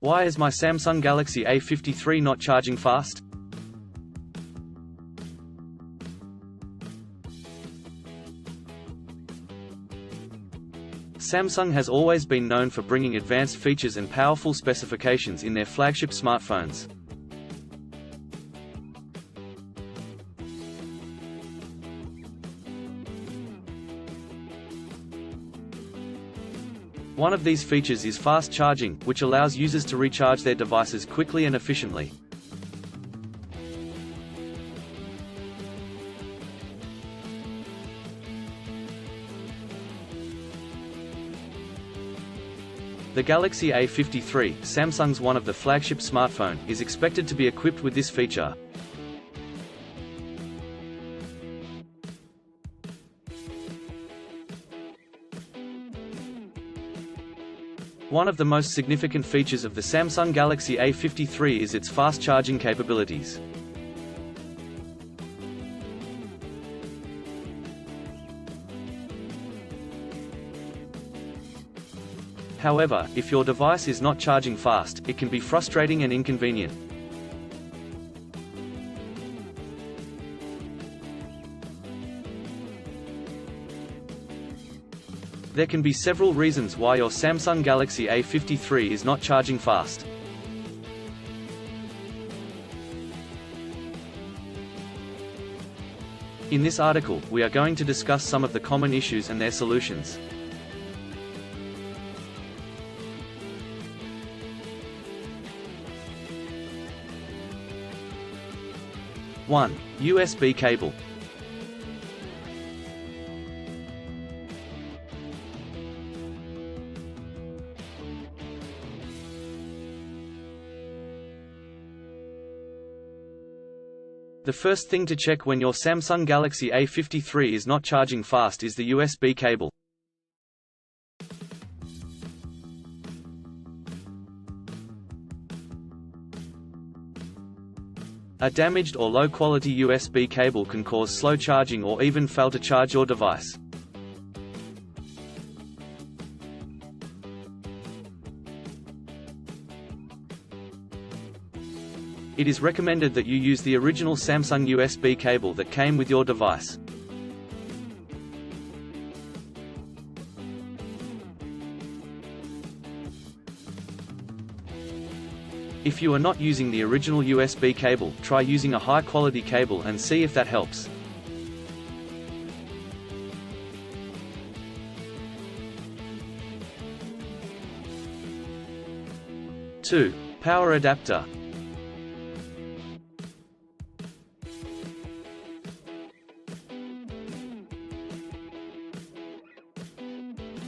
Why is my Samsung Galaxy A53 not charging fast? Samsung has always been known for bringing advanced features and powerful specifications in their flagship smartphones. One of these features is fast charging, which allows users to recharge their devices quickly and efficiently. The Galaxy A53, Samsung's one of the flagship smartphone, is expected to be equipped with this feature. One of the most significant features of the Samsung Galaxy A53 is its fast charging capabilities. However, if your device is not charging fast, it can be frustrating and inconvenient. There can be several reasons why your Samsung Galaxy A53 is not charging fast. In this article, we are going to discuss some of the common issues and their solutions. One, USB cable. The first thing to check when your Samsung Galaxy A53 is not charging fast is the USB cable. A damaged or low-quality USB cable can cause slow charging or even fail to charge your device. It is recommended that you use the original Samsung USB cable that came with your device. If you are not using the original USB cable, try using a high-quality cable and see if that helps. Two, power adapter.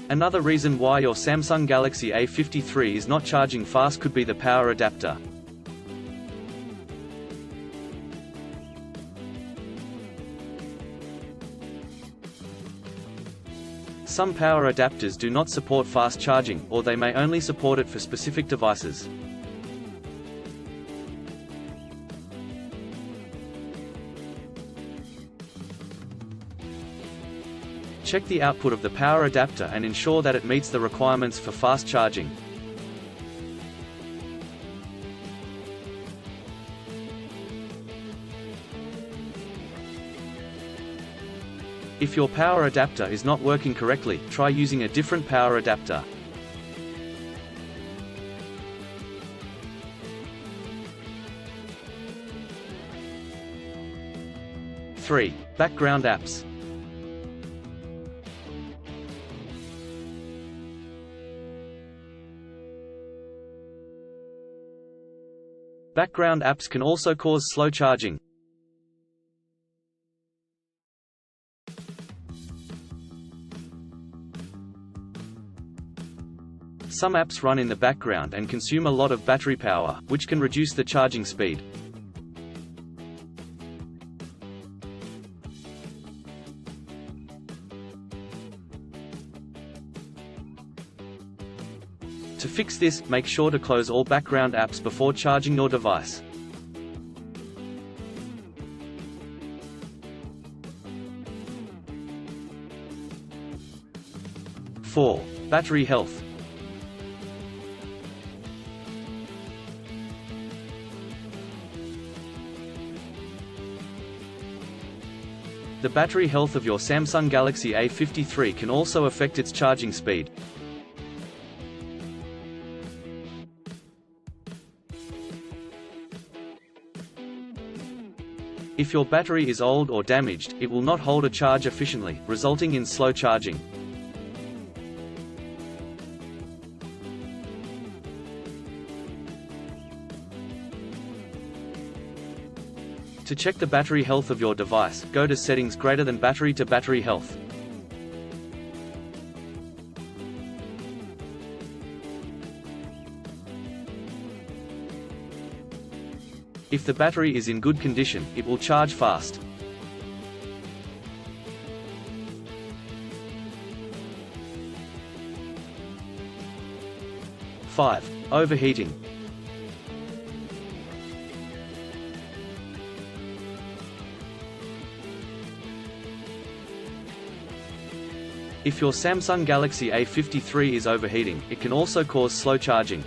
Another reason why your Samsung Galaxy A53 is not charging fast could be the power adapter. Some power adapters do not support fast charging, or they may only support it for specific devices. Check the output of the power adapter and ensure that it meets the requirements for fast charging. If your power adapter is not working correctly, try using a different power adapter. Three, background apps. Background apps can also cause slow charging. Some apps run in the background and consume a lot of battery power, which can reduce the charging speed. To fix this, make sure to close all background apps before charging your device. 4. Battery health. The battery health of your Samsung Galaxy A53 can also affect its charging speed. If your battery is old or damaged, it will not hold a charge efficiently, resulting in slow charging. To check the battery health of your device, go to Settings greater than Battery to Battery Health. If the battery is in good condition, it will charge fast. Overheating. If your Samsung Galaxy A53 is overheating, it can also cause slow charging.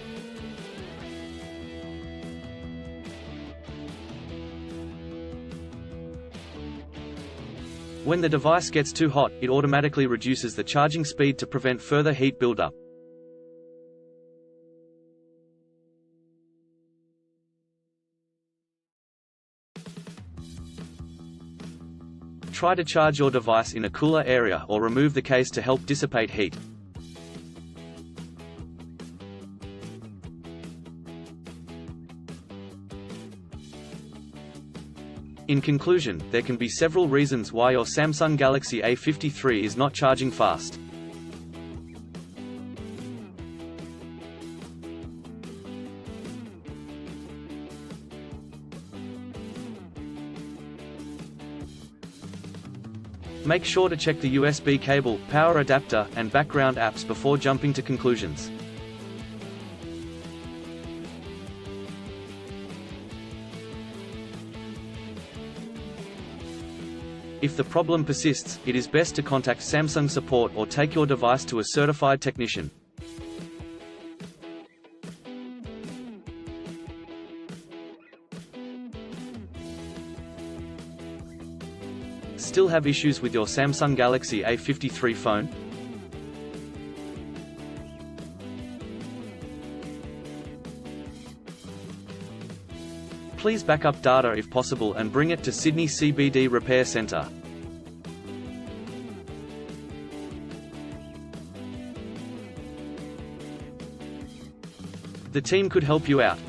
When the device gets too hot, it automatically reduces the charging speed to prevent further heat buildup. Try to charge your device in a cooler area or remove the case to help dissipate heat. In conclusion, there can be several reasons why your Samsung Galaxy A53 is not charging fast. Make sure to check the USB cable, power adapter, and background apps before jumping to conclusions. If the problem persists, it is best to contact Samsung support or take your device to a certified technician. Still have issues with your Samsung Galaxy A53 phone? Please back up data if possible and bring it to Sydney CBD Repair Centre. The team could help you out.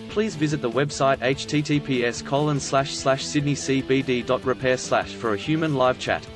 Please visit the website https://sydneycbd.repair/ for a human live chat.